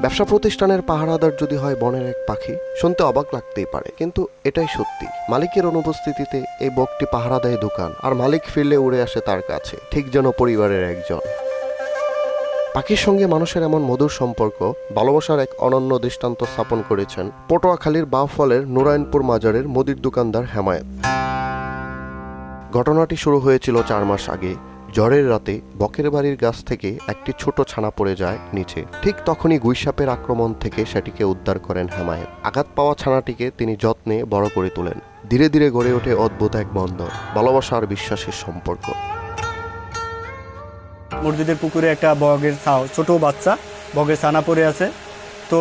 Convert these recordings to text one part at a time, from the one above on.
ব্যবসা প্রতিষ্ঠানের পাহারাদার যদি হয় বনের এক পাখি, শুনতে অবাক লাগতেই পারে, কিন্তু এটাই সত্যি। মালিকের অনুপস্থিতিতে এই বকটি পাহারা দেয় দোকান, আর মালিক ফিরলে উড়ে আসে তার কাছে, ঠিক যেন পরিবারের একজন। পাখির সঙ্গে মানুষের এমন মধুর সম্পর্ক, ভালোবাসার এক অনন্য দৃষ্টান্ত স্থাপন করেছেন পটুয়াখালীর বাউফলের নুরায়নপুর মাজারের মুদির দোকানদার হেমায়েত। ঘটনাটি শুরু হয়েছিল 4 মাস আগে। ঝড়ের রাতে বকের বাড়ির গাছ থেকে একটি ছোট ছানা পড়ে যায় নিচে। ঠিক তখনই গুইসাপের আক্রমণ থেকে সেটিকে উদ্ধার করেন হেমায়েত। আঘাত পাওয়া ছানাটিকে তিনি যত্নে বড় করে তোলেন। ধীরে ধীরে গড়ে ওঠে অদ্ভুত এক বন্ধন, ভালোবাসা আর বিশ্বাসের সম্পর্ক। মসজিদের পুকুরে একটা বগের ছোট বাচ্চা বগের ছানা পড়ে আছে। তো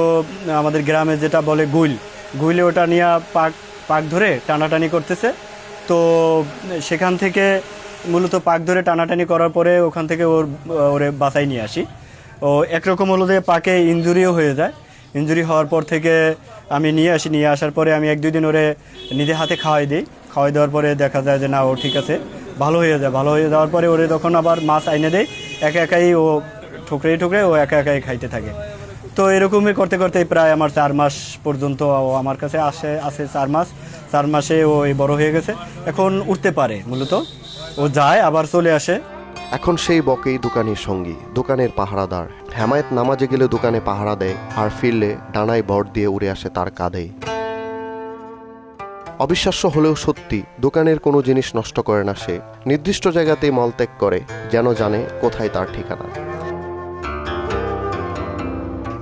আমাদের গ্রামে যেটা বলে গুইলে ওটা নিয়ে পাক ধরে টানাটানি করতেছে। তো সেখান থেকে মূলত পাক ধরে টানাটানি করার পরে ওখান থেকে ওরে বাসায় নিয়ে আসি। ও একরকম হলো যে পাকে ইনজুরিও হয়ে যায়। ইনজুরি হওয়ার পর থেকে আমি নিয়ে আসার পরে আমি 1-2 দিন ওরে নিজে হাতে খাওয়াই দেওয়ার পরে দেখা যায় যে না ও ঠিক আছে, ভালো হয়ে যাওয়ার পরে ওরে তখন আবার মাছ আইনে দেয়। একাই ও ঠুকরে ও একাই খাইতে থাকে। তো এরকমই করতে করতে প্রায় আমার 4 মাস পর্যন্ত ও আমার কাছে আসে 4 মাসে ও বড় হয়ে গেছে। এখন উঠতে পারে, মূলত ও যায় আবার চলে আসে। এখন সেই বকেই দোকানের সঙ্গী, দোকানের পাহারাদার। হেমায়েত নামাজে গেলে দোকানে পাহারা দেয়, আর ফিরলে ডানায় ভর দিয়ে উড়ে আসে তার কাঁধেই। অবিশ্বাস্য হলেও সত্যি, দোকানের কোনো জিনিস নষ্ট করে না সে। নির্দিষ্ট জায়গাতেই মলত্যাগ করে, যেন জানে কোথায় তার ঠিকানা।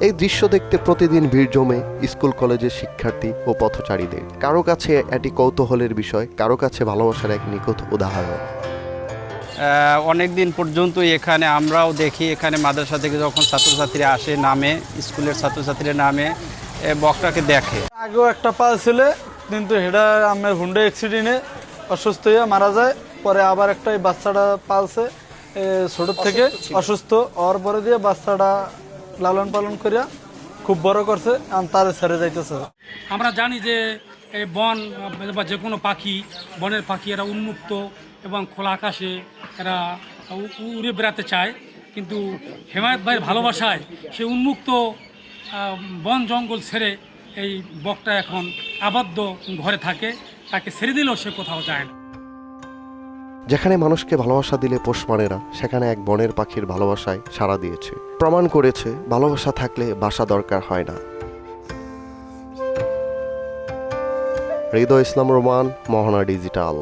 এই দৃশ্য দেখতে প্রতিদিন ভিড় জমে স্কুল কলেজের শিক্ষার্থী ও পথচারীদের। কারো কাছে এটি কৌতূহলের বিষয়, কারো কাছে ভালোবাসার এক নিখুঁত উদাহরণ। অনেক দিন পর্যন্ত এখানে আমরাও দেখি, এখানে মাদ্রাসা থেকে যখন ছাত্রছাত্রীরা আসে নামে, স্কুলের ছাত্রছাত্রীরা নামে বকটাকে দেখে। আগেও একটা পাল ছিল, কিন্তু সেটা আমার হুন্ডা অ্যাক্সিডেন্টে অসুস্থ হয়ে মারা যায়। পরে আবার একটা বাচ্চাটা পালছে ছোট থেকে অসুস্থ হওয়ার পরে দিয়ে বাচ্চাটা লালন পালন করিয়া খুব বড় করছে, তার ছেড়ে যাইতেছে। আমরা জানি যে এই বন বা যে কোনো পাখি, বনের পাখি এরা উন্মুক্ত এবং খোলা আকাশে এরা উড়ে বেড়াতে চায়, কিন্তু হেমায়েত ভাইয়ের ভালোবাসায় সে উন্মুক্ত বন জঙ্গল ছেড়ে এই বকটা এখন আবদ্ধ ঘরে থাকে। তাকে ছেড়ে দিলেও সে কোথাও যায় না। যেখানে মানুষকে ভালোবাসা দিলে পোষ মানে না, সেখানে এক বনের পাখির ভালোবাসায় সাড়া দিয়েছে, প্রমাণ করেছে ভালোবাসা থাকলে বাসা দরকার হয় না। হৃদয় ইসলাম রোমান, মোহনা ডিজিটাল।